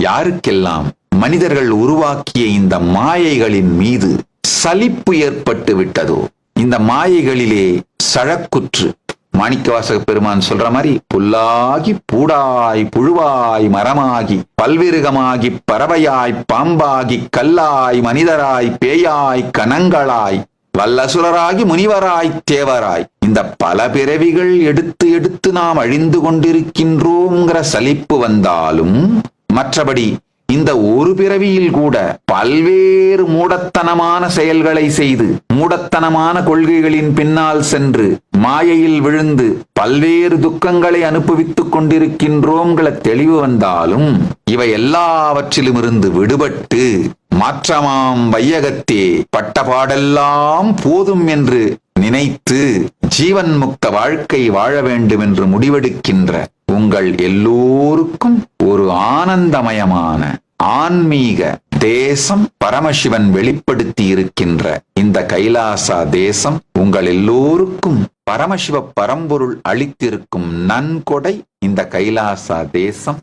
யாருக்கெல்லாம் மனிதர்கள் உருவாக்கிய இந்த மாயைகளின் மீது சலிப்பு ஏற்பட்டு விட்டதோ, இந்த மாயைகளிலே சழக்குற்று, மாணிக்கவாசக பெருமான் சொல்ற மாதிரி புல்லாகி பூடாய் புழுவாய் மரமாகி பல்விருகமாகி பறவையாய் பாம்பாகி கல்லாய் மனிதராய் பேயாய் கனங்களாய் வல்லசுரராகி முனிவராய் தேவராய் இந்த பல பிறவிகள் எடுத்து எடுத்து நாம் அழிந்து கொண்டிருக்கின்றோங்கிற சலிப்பு வந்தாலும், மற்றபடி இந்த ஒரு பிறவியில் கூட பல்வேறு மூடத்தனமான செயல்களை செய்து, மூடத்தனமான கொள்கைகளின் பின்னால் சென்று, மாயையில் விழுந்து பல்வேறு துக்கங்களை அனுபவித்துக் கொண்டிருக்கின்றோங்கிற தெளிவு வந்தாலும், இவை எல்லாவற்றிலும் இருந்து விடுபட்டு மாற்றமாம் வையகத்தே பட்டபாடெல்லாம் போதும் என்று நினைத்து ஜீவன் முக்த வாழ்க்கை வாழ வேண்டும் என்று முடிவெடுக்கின்ற உங்கள் எல்லோருக்கும் ஒரு ஆனந்தமயமான ஆன்மீக தேசம் பரமசிவன் வெளிப்படுத்தி இருக்கின்ற இந்த கைலாசா தேசம் உங்கள் எல்லோருக்கும் பரமசிவ பரம்பொருள் அளித்திருக்கும் நன்கொடை. இந்த கைலாசா தேசம்